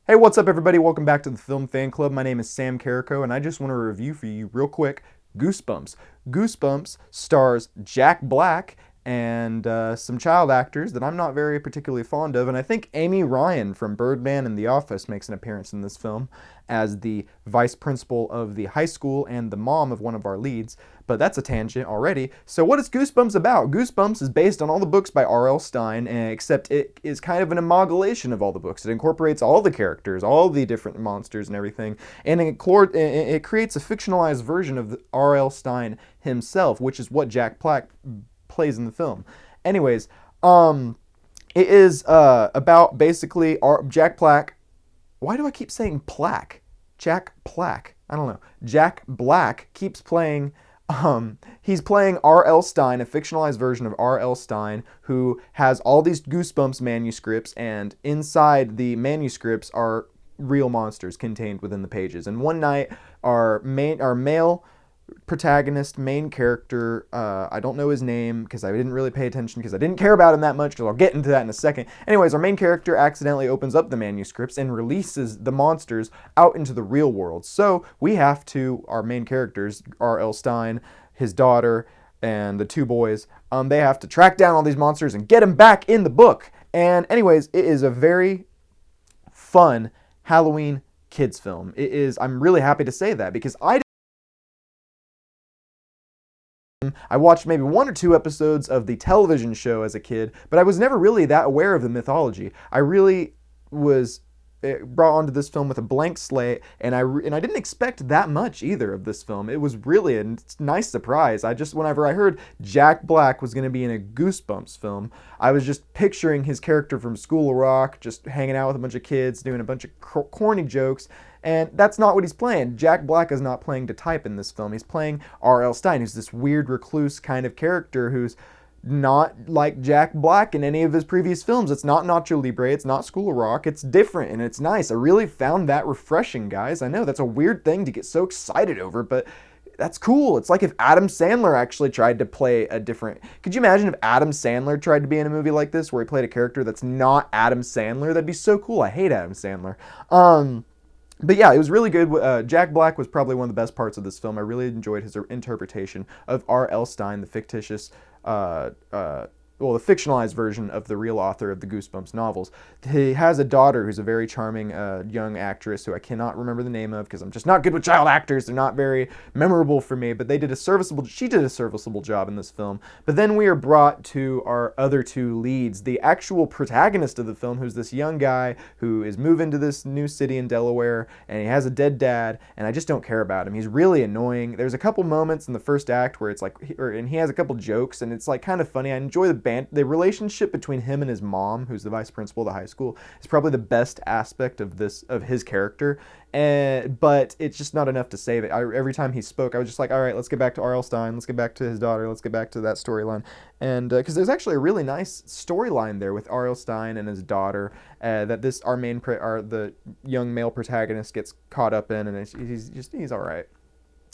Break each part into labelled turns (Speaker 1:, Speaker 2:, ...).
Speaker 1: Hey, what's up, everybody? Welcome back to the Film Fan Club. My name is Sam Carrico, and I just want to review for you real quick Goosebumps. Goosebumps stars Jack Black and some child actors that I'm not very particularly fond of, and I think Amy Ryan from Birdman and The Office makes an appearance in this film as the vice principal of the high school and the mom of one of our leads. But that's a tangent already. So what is Goosebumps about? Goosebumps is based on all the books by R.L. Stine, except it is kind of an amalgamation of all the books. It incorporates all the characters, all the different monsters and everything, and it creates a fictionalized version of R.L. Stine himself, which is what Jack Black plays in the film. Anyways, it is about basically Jack Black. Why do I keep saying plaque? Jack Black. I don't know. Jack Black keeps playing. He's playing R.L. Stine, a fictionalized version of R.L. Stine, who has all these Goosebumps manuscripts, and inside the manuscripts are real monsters contained within the pages. And one night, our male protagonist, main character, I don't know his name because I didn't really pay attention because I didn't care about him that much, because I'll get into that in a second. Anyways, our main character accidentally opens up the manuscripts and releases the monsters out into the real world. So we have to, our main characters, R.L. Stine, his daughter, and the two boys, they have to track down all these monsters and get them back in the book. And anyways, it is a very fun Halloween kids film. It is, I'm really happy to say that because I watched maybe one or two episodes of the television show as a kid, but I was never really that aware of the mythology. I really was brought onto this film with a blank slate, and I didn't expect that much either of this film. It was really a nice surprise. Whenever I heard Jack Black was going to be in a Goosebumps film, I was just picturing his character from School of Rock, just hanging out with a bunch of kids, doing a bunch of corny jokes. And that's not what he's playing. Jack Black is not playing to type in this film. He's playing R.L. Stine, who's this weird recluse kind of character who's not like Jack Black in any of his previous films. It's not Nacho Libre, it's not School of Rock, it's different and it's nice. I really found that refreshing, guys. I know that's a weird thing to get so excited over, but that's cool. It's like if Adam Sandler actually tried to play a different... Could you imagine if Adam Sandler tried to be in a movie like this where he played a character that's not Adam Sandler? That'd be so cool. I hate Adam Sandler. But yeah, it was really good. Jack Black was probably one of the best parts of this film. I really enjoyed his interpretation of R.L. Stine, the fictitious, the fictionalized version of the real author of the Goosebumps novels. He has a daughter who's a very charming young actress who I cannot remember the name of because I'm just not good with child actors. They're not very memorable for me, but she did a serviceable job in this film. But then we are brought to our other two leads, the actual protagonist of the film, who's this young guy who is moving to this new city in Delaware, and he has a dead dad, and I just don't care about him. He's really annoying. There's a couple moments in the first act where it's like, and he has a couple jokes, and it's like kind of funny. I enjoy the relationship between him and his mom, who's the vice principal of the high school, is probably the best aspect of his character. But it's just not enough to save it. Every time he spoke, I was just like, all right, let's get back to R.L. Stine, let's get back to his daughter, let's get back to that storyline. And because there's actually a really nice storyline there with R.L. Stine and his daughter that the young male protagonist gets caught up in, and he's all right.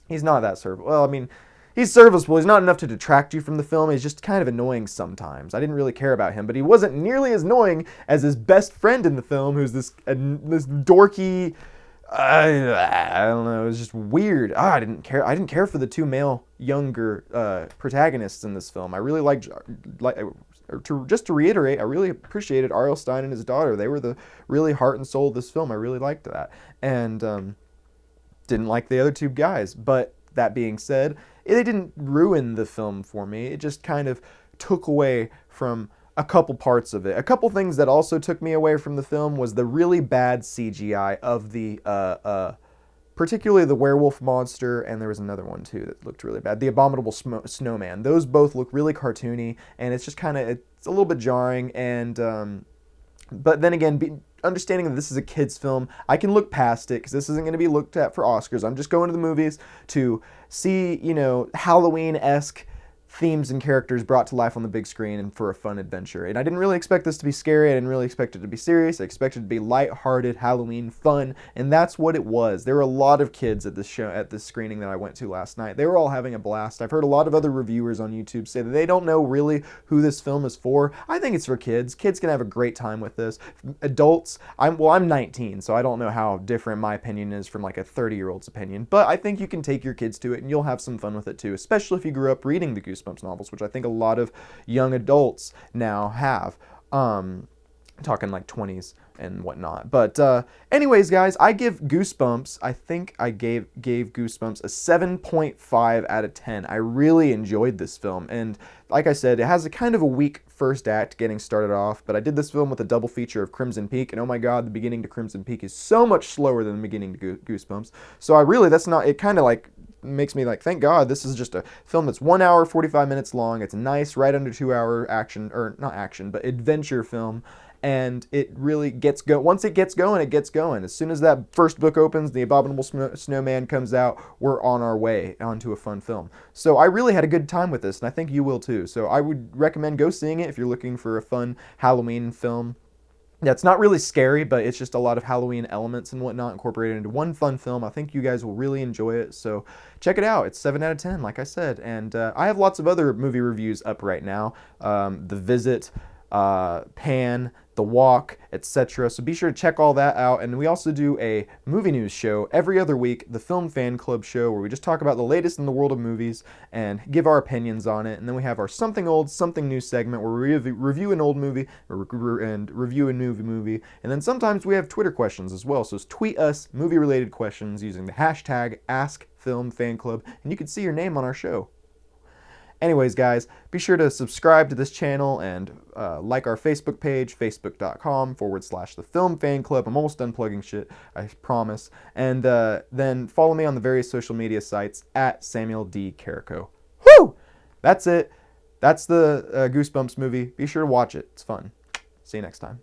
Speaker 1: He's not that serviceable. Well, I mean, he's serviceable. He's not enough to detract you from the film. He's just kind of annoying sometimes. I didn't really care about him, but he wasn't nearly as annoying as his best friend in the film, who's this dorky... I don't know. It was just weird. I didn't care. I didn't care for the two male younger protagonists in this film. I really just to reiterate, I really appreciated R.L. Stine and his daughter. They were the really heart and soul of this film. I really liked that, and didn't like the other two guys. But that being said, they didn't ruin the film for me. It just kind of took away from a couple parts of it. A couple things that also took me away from the film was the really bad CGI of the, particularly the werewolf monster, and there was another one too that looked really bad. The abominable snowman. Those both look really cartoony, and it's just kind of, it's a little bit jarring, and, but then again, understanding that this is a kid's film, I can look past it because this isn't going to be looked at for Oscars. I'm just going to the movies to see, Halloween-esque themes and characters brought to life on the big screen and for a fun adventure. And I didn't really expect this to be scary. I didn't really expect it to be serious. I expected it to be light-hearted, Halloween fun, and that's what it was. There were a lot of kids at this show, at this screening that I went to last night. They were all having a blast. I've heard a lot of other reviewers on YouTube say that they don't know really who this film is for. I think it's for kids. Kids can have a great time with this. Adults, I'm 19, so I don't know how different my opinion is from like a 30-year-old's opinion, but I think you can take your kids to it and you'll have some fun with it too, especially if you grew up reading the Goosebumps novels, which I think a lot of young adults now have. Talking like 20s and whatnot. But anyways, guys, I give Goosebumps, I think I gave Goosebumps a 7.5 out of 10. I really enjoyed this film, and like I said, it has a kind of a weak first act getting started off, but I did this film with a double feature of Crimson Peak, and oh my god, the beginning to Crimson Peak is so much slower than the beginning to Goosebumps. So I really, it kind of like makes me like, thank God, this is just a film that's 1 hour, 45 minutes long. It's nice, right under 2 hour action, or not action, but adventure film. And it really gets going. Once it gets going, it gets going. As soon as that first book opens, The Abominable Snowman comes out, we're on our way onto a fun film. So I really had a good time with this, and I think you will too. So I would recommend go seeing it if you're looking for a fun Halloween film. Yeah, it's not really scary, but it's just a lot of Halloween elements and whatnot incorporated into one fun film. I think you guys will really enjoy it, so check it out. It's 7 out of 10, like I said. And I have lots of other movie reviews up right now. The Visit, Pan, The Walk, etc. So be sure to check all that out. And we also do a movie news show every other week, the Film Fan Club show, where we just talk about the latest in the world of movies and give our opinions on it. And then we have our Something Old, Something New segment, where we review an old movie and review a new movie. And then sometimes we have Twitter questions as well. So tweet us movie-related questions using the hashtag AskFilmFanClub, and you can see your name on our show. Anyways, guys, be sure to subscribe to this channel and like our Facebook page, facebook.com/The Film Fan Club. I'm almost done plugging shit, I promise. And then follow me on the various social media sites at Samuel D. Carrico. Whew! That's it. That's the Goosebumps movie. Be sure to watch it. It's fun. See you next time.